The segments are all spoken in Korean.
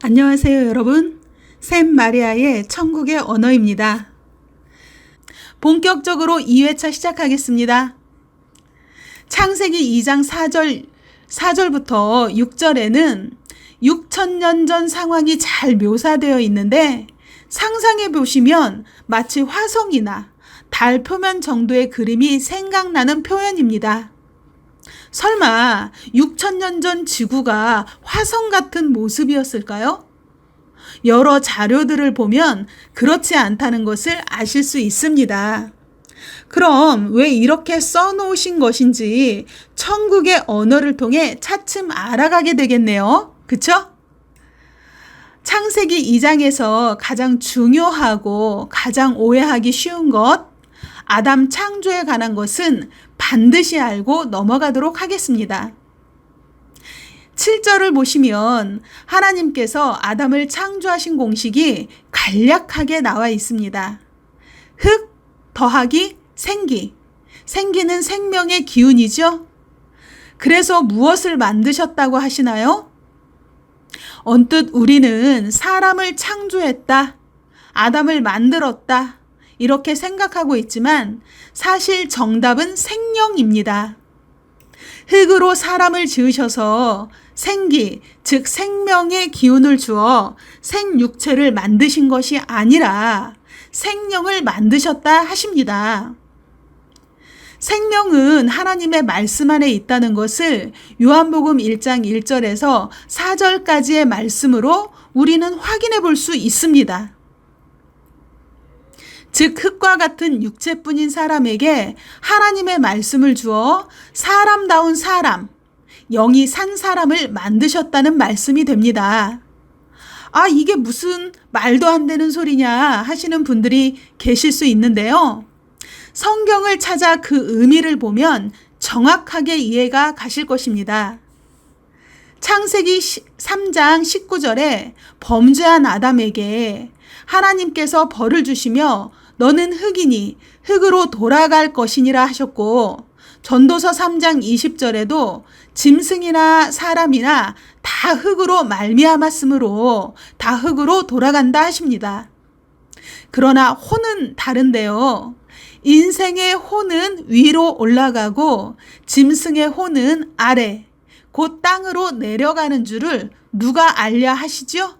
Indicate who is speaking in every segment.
Speaker 1: 안녕하세요, 여러분. 샘 마리아의 천국의 언어입니다. 본격적으로 2회차 시작하겠습니다. 창세기 2장 4절부터 6절에는 6,000년 전 상황이 잘 묘사되어 있는데 상상해 보시면 마치 화성이나 달 표면 정도의 그림이 생각나는 표현입니다. 설마 6,000년 전 지구가 화성 같은 모습이었을까요? 여러 자료들을 보면 그렇지 않다는 것을 아실 수 있습니다. 그럼 왜 이렇게 써놓으신 것인지 천국의 언어를 통해 차츰 알아가게 되겠네요. 그쵸? 창세기 2장에서 가장 중요하고 가장 오해하기 쉬운 것, 아담 창조에 관한 것은 반드시 알고 넘어가도록 하겠습니다. 7절을 보시면 하나님께서 아담을 창조하신 공식이 간략하게 나와 있습니다. 흙 더하기 생기. 생기는 생명의 기운이죠. 그래서 무엇을 만드셨다고 하시나요? 언뜻 우리는 사람을 창조했다, 아담을 만들었다, 이렇게 생각하고 있지만 사실 정답은 생명입니다. 흙으로 사람을 지으셔서 생기, 즉 생명의 기운을 주어 생육체를 만드신 것이 아니라 생명을 만드셨다 하십니다. 생명은 하나님의 말씀 안에 있다는 것을 요한복음 1장 1절에서 4절까지의 말씀으로 우리는 확인해 볼 수 있습니다. 즉 흙과 같은 육체뿐인 사람에게 하나님의 말씀을 주어 사람다운 사람, 영이 산 사람을 만드셨다는 말씀이 됩니다. 아, 이게 무슨 말도 안 되는 소리냐 하시는 분들이 계실 수 있는데요. 성경을 찾아 그 의미를 보면 정확하게 이해가 가실 것입니다. 창세기 3장 19절에 범죄한 아담에게 하나님께서 벌을 주시며 너는 흙이니 흙으로 돌아갈 것이니라 하셨고, 전도서 3장 20절에도 짐승이나 사람이나 다 흙으로 말미암았으므로 다 흙으로 돌아간다 하십니다. 그러나 호는 다른데요. 인생의 호는 위로 올라가고 짐승의 호는 아래, 곧 땅으로 내려가는 줄을 누가 알려 하시죠?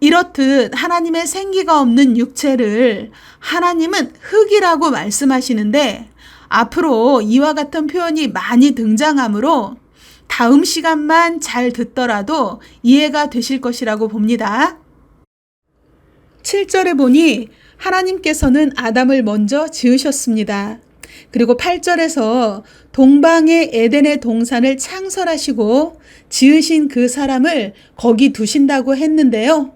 Speaker 1: 이렇듯 하나님의 생기가 없는 육체를 하나님은 흙이라고 말씀하시는데 앞으로 이와 같은 표현이 많이 등장하므로 다음 시간만 잘 듣더라도 이해가 되실 것이라고 봅니다. 7절에 보니 하나님께서는 아담을 먼저 지으셨습니다. 그리고 8절에서 동방의 에덴의 동산을 창설하시고 지으신 그 사람을 거기 두신다고 했는데요.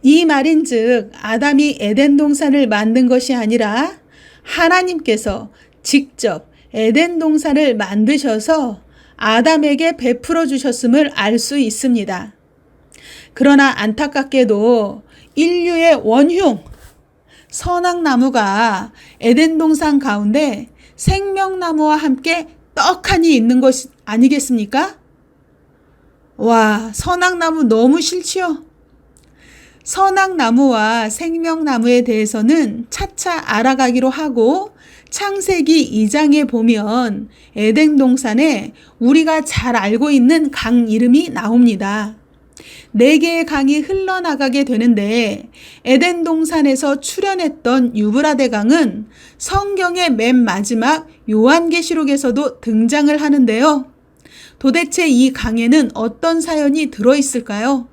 Speaker 1: 이 말인즉 아담이 에덴 동산을 만든 것이 아니라 하나님께서 직접 에덴 동산을 만드셔서 아담에게 베풀어 주셨음을 알 수 있습니다. 그러나 안타깝게도 인류의 원흉, 선악나무가 에덴 동산 가운데 생명나무와 함께 떡하니 있는 것 아니겠습니까? 와, 선악나무 너무 싫지요? 선악나무와 생명나무에 대해서는 차차 알아가기로 하고 창세기 2장에 보면 에덴 동산에 우리가 잘 알고 있는 강 이름이 나옵니다. 4개의 강이 흘러나가게 되는데 에덴 동산에서 출현했던 유브라데 강은 성경의 맨 마지막 요한계시록에서도 등장을 하는데요. 도대체 이 강에는 어떤 사연이 들어있을까요?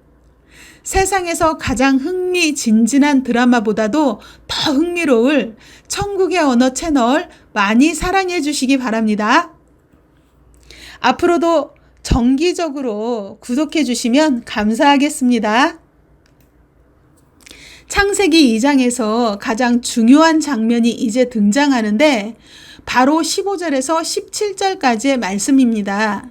Speaker 1: 세상에서 가장 흥미진진한 드라마보다도 더 흥미로울 천국의 언어 채널 많이 사랑해 주시기 바랍니다. 앞으로도 정기적으로 구독해 주시면 감사하겠습니다. 창세기 2장에서 가장 중요한 장면이 이제 등장하는데 바로 15절에서 17절까지의 말씀입니다.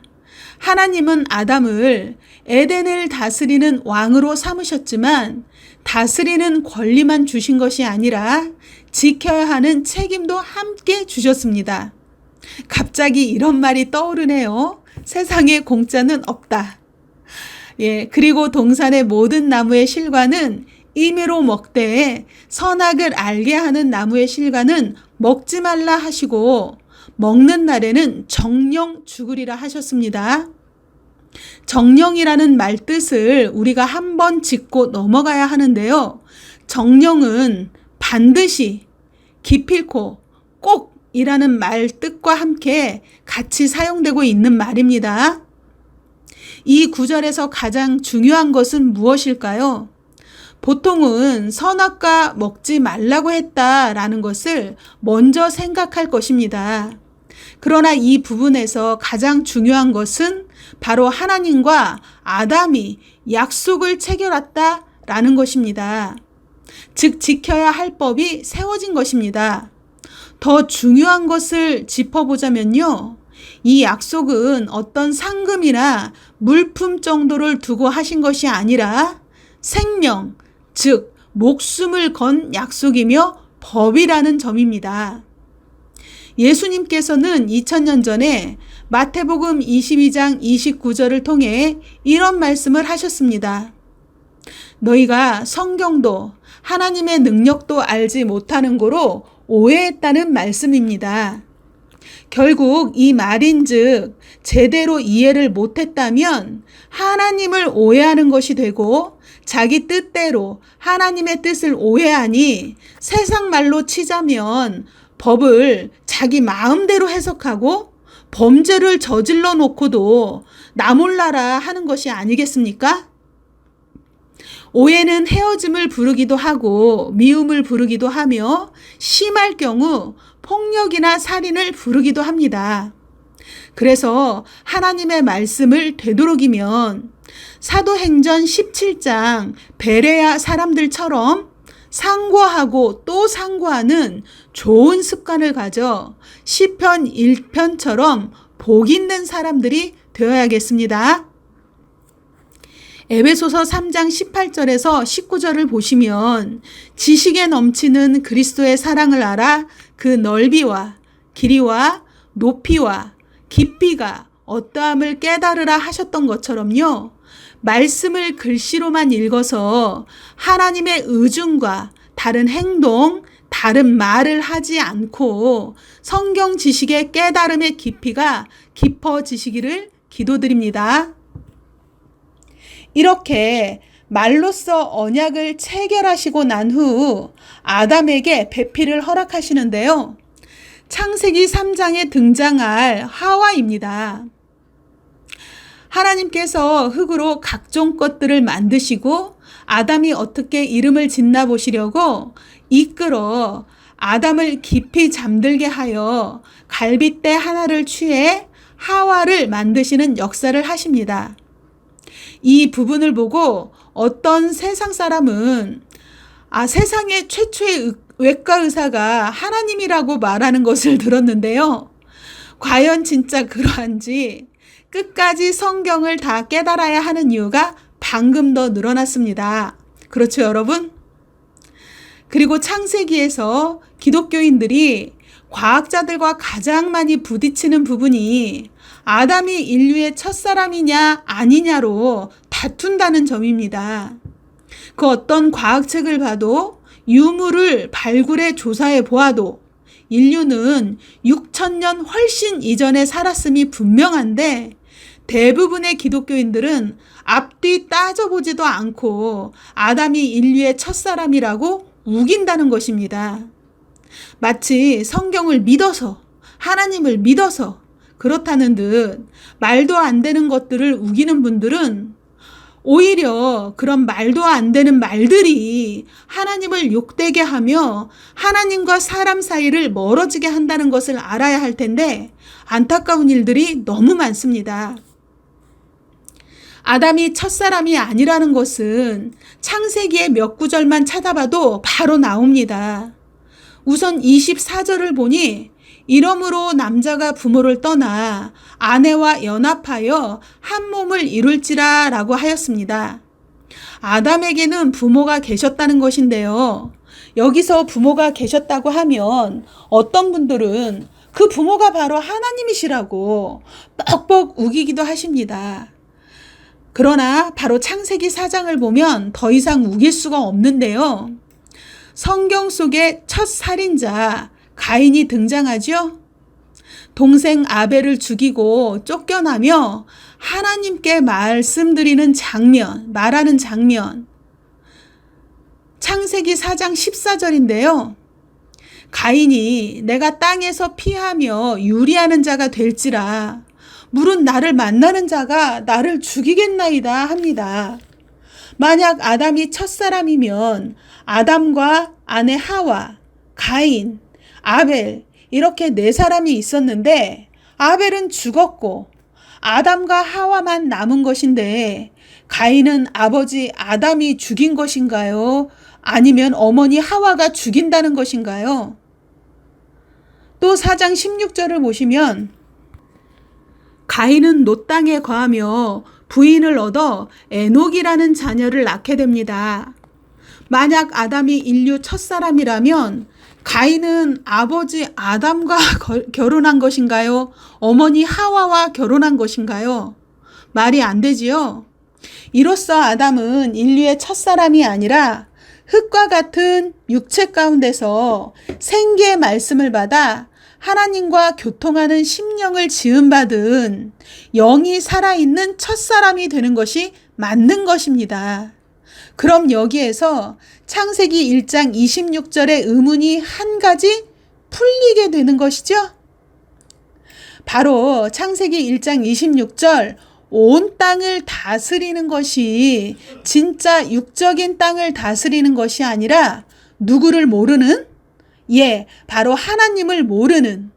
Speaker 1: 하나님은 아담을 에덴을 다스리는 왕으로 삼으셨지만 다스리는 권리만 주신 것이 아니라 지켜야 하는 책임도 함께 주셨습니다. 갑자기 이런 말이 떠오르네요. 세상에 공짜는 없다. 그리고 동산의 모든 나무의 실과는 임의로 먹되 선악을 알게 하는 나무의 실과는 먹지 말라 하시고 먹는 날에는 정령 죽으리라 하셨습니다. 정령이라는 말 뜻을 우리가 한번 짚고 넘어가야 하는데요. 정령은 반드시, 기필코, 꼭 이라는 말 뜻과 함께 같이 사용되고 있는 말입니다. 이 구절에서 가장 중요한 것은 무엇일까요? 보통은 선악과 먹지 말라고 했다라는 것을 먼저 생각할 것입니다. 그러나 이 부분에서 가장 중요한 것은 바로 하나님과 아담이 약속을 체결했다라는 것입니다. 즉 지켜야 할 법이 세워진 것입니다. 더 중요한 것을 짚어보자면요. 이 약속은 어떤 상금이나 물품 정도를 두고 하신 것이 아니라 생명, 즉 목숨을 건 약속이며 법이라는 점입니다. 예수님께서는 2000년 전에 마태복음 22장 29절을 통해 이런 말씀을 하셨습니다. 너희가 성경도 하나님의 능력도 알지 못하는 고로 오해했다는 말씀입니다. 결국 이 말인즉 제대로 이해를 못했다면 하나님을 오해하는 것이 되고 자기 뜻대로 하나님의 뜻을 오해하니 세상 말로 치자면 법을 자기 마음대로 해석하고 범죄를 저질러 놓고도 나 몰라라 하는 것이 아니겠습니까? 오해는 헤어짐을 부르기도 하고 미움을 부르기도 하며 심할 경우 폭력이나 살인을 부르기도 합니다. 그래서 하나님의 말씀을 되도록이면 사도행전 17장 베레아 사람들처럼 상고하고 또 상고하는 좋은 습관을 가져 시편 1편처럼 복 있는 사람들이 되어야겠습니다. 에베소서 3장 18절에서 19절을 보시면 지식에 넘치는 그리스도의 사랑을 알아 그 넓이와 길이와 높이와 깊이가 어떠함을 깨달으라 하셨던 것처럼요. 말씀을 글씨로만 읽어서 하나님의 의중과 다른 행동, 다른 말을 하지 않고 성경 지식의 깨달음의 깊이가 깊어지시기를 기도드립니다. 이렇게 말로써 언약을 체결하시고 난 후 아담에게 배필을 허락하시는데요. 창세기 3장에 등장할 하와입니다. 하나님께서 흙으로 각종 것들을 만드시고 아담이 어떻게 이름을 짓나 보시려고 이끌어 아담을 깊이 잠들게 하여 갈빗대 하나를 취해 하와를 만드시는 역사를 하십니다. 이 부분을 보고 어떤 세상 사람은 세상의 최초의 외과 의사가 하나님이라고 말하는 것을 들었는데요. 과연 진짜 그러한지 끝까지 성경을 다 깨달아야 하는 이유가 방금 더 늘어났습니다. 그렇죠, 여러분? 그리고 창세기에서 기독교인들이 과학자들과 가장 많이 부딪히는 부분이 아담이 인류의 첫사람이냐 아니냐로 다툰다는 점입니다. 그 어떤 과학책을 봐도 유물을 발굴해 조사해 보아도 인류는 6,000년 훨씬 이전에 살았음이 분명한데 대부분의 기독교인들은 앞뒤 따져보지도 않고 아담이 인류의 첫사람이라고 우긴다는 것입니다. 마치 성경을 믿어서 하나님을 믿어서 그렇다는 듯 말도 안 되는 것들을 우기는 분들은 오히려 그런 말도 안 되는 말들이 하나님을 욕되게 하며 하나님과 사람 사이를 멀어지게 한다는 것을 알아야 할 텐데 안타까운 일들이 너무 많습니다. 아담이 첫사람이 아니라는 것은 창세기의 몇 구절만 찾아봐도 바로 나옵니다. 우선 24절을 보니 이러므로 남자가 부모를 떠나 아내와 연합하여 한 몸을 이룰지라 라고 하였습니다. 아담에게는 부모가 계셨다는 것인데요. 여기서 부모가 계셨다고 하면 어떤 분들은 그 부모가 바로 하나님이시라고 뻑뻑 우기기도 하십니다. 그러나 바로 창세기 4장을 보면 더 이상 우길 수가 없는데요. 성경 속의 첫 살인자 가인이 등장하죠. 동생 아벨을 죽이고 쫓겨나며 하나님께 말하는 장면. 창세기 4장 14절인데요. 가인이 내가 땅에서 피하며 유리하는 자가 될지라 물은 나를 만나는 자가 나를 죽이겠나이다 합니다. 만약 아담이 첫사람이면 아담과 아내 하와, 가인, 아벨 이렇게 네 사람이 있었는데 아벨은 죽었고 아담과 하와만 남은 것인데 가인은 아버지 아담이 죽인 것인가요? 아니면 어머니 하와가 죽인다는 것인가요? 또 4장 16절을 보시면 가인은 놋 땅에 거하며 부인을 얻어 에녹이라는 자녀를 낳게 됩니다. 만약 아담이 인류 첫사람이라면 가인은 아버지 아담과 결혼한 것인가요? 어머니 하와와 결혼한 것인가요? 말이 안 되지요. 이로써 아담은 인류의 첫사람이 아니라 흙과 같은 육체 가운데서 생기의 말씀을 받아 하나님과 교통하는 심령을 지음받은 영이 살아있는 첫사람이 되는 것이 맞는 것입니다. 그럼 여기에서 창세기 1장 26절의 의문이 한 가지 풀리게 되는 것이죠. 바로 창세기 1장 26절 온 땅을 다스리는 것이 진짜 육적인 땅을 다스리는 것이 아니라 누구를 모르는? 바로 하나님을 모르는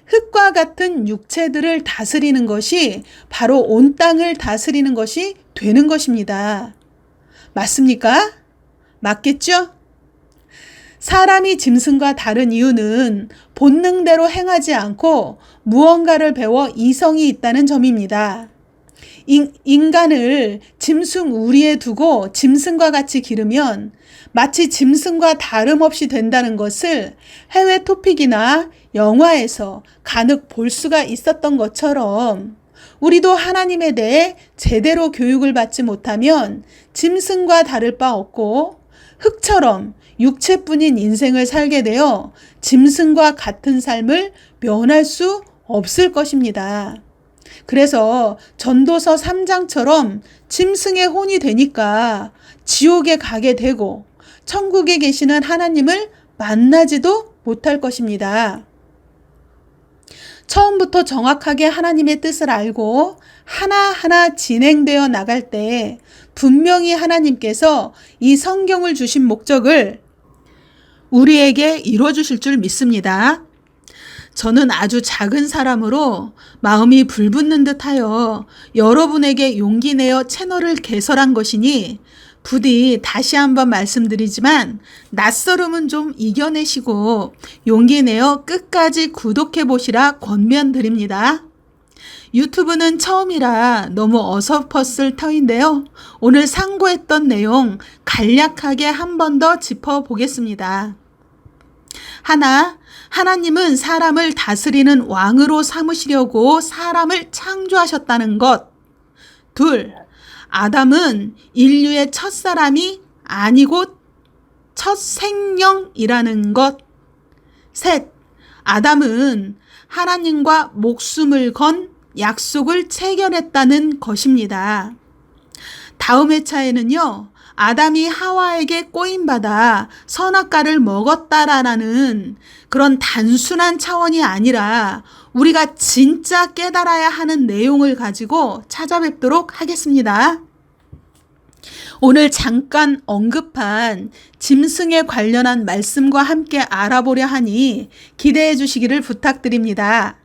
Speaker 1: 흙과 같은 육체들을 다스리는 것이 바로 온 땅을 다스리는 것이 되는 것입니다. 맞습니까? 맞겠죠? 사람이 짐승과 다른 이유는 본능대로 행하지 않고 무언가를 배워 이성이 있다는 점입니다. 인간을 짐승 우리에 두고 짐승과 같이 기르면 마치 짐승과 다름없이 된다는 것을 해외 토픽이나 영화에서 간혹 볼 수가 있었던 것처럼 우리도 하나님에 대해 제대로 교육을 받지 못하면 짐승과 다를 바 없고 흙처럼 육체뿐인 인생을 살게 되어 짐승과 같은 삶을 면할 수 없을 것입니다. 그래서 전도서 3장처럼 짐승의 혼이 되니까 지옥에 가게 되고 천국에 계시는 하나님을 만나지도 못할 것입니다. 처음부터 정확하게 하나님의 뜻을 알고 하나하나 진행되어 나갈 때 분명히 하나님께서 이 성경을 주신 목적을 우리에게 이루어주실 줄 믿습니다. 저는 아주 작은 사람으로 마음이 불붙는 듯하여 여러분에게 용기 내어 채널을 개설한 것이니 부디 다시 한번 말씀드리지만 낯설음은 좀 이겨내시고 용기 내어 끝까지 구독해 보시라 권면드립니다. 유튜브는 처음이라 너무 어설펐을 터인데요. 오늘 상고했던 내용 간략하게 한 번 더 짚어보겠습니다. 하나님은 사람을 다스리는 왕으로 삼으시려고 사람을 창조하셨다는 것. 2. 아담은 인류의 첫사람이 아니고 첫 생명이라는 것. 3. 아담은 하나님과 목숨을 건 약속을 체결했다는 것입니다. 다음 회차에는요, 아담이 하와에게 꼬임받아 선악과를 먹었다라는 그런 단순한 차원이 아니라 우리가 진짜 깨달아야 하는 내용을 가지고 찾아뵙도록 하겠습니다. 오늘 잠깐 언급한 짐승에 관련한 말씀과 함께 알아보려 하니 기대해 주시기를 부탁드립니다.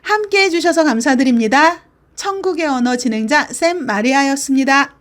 Speaker 1: 함께 해주셔서 감사드립니다. 천국의 언어 진행자 샘 마리아였습니다.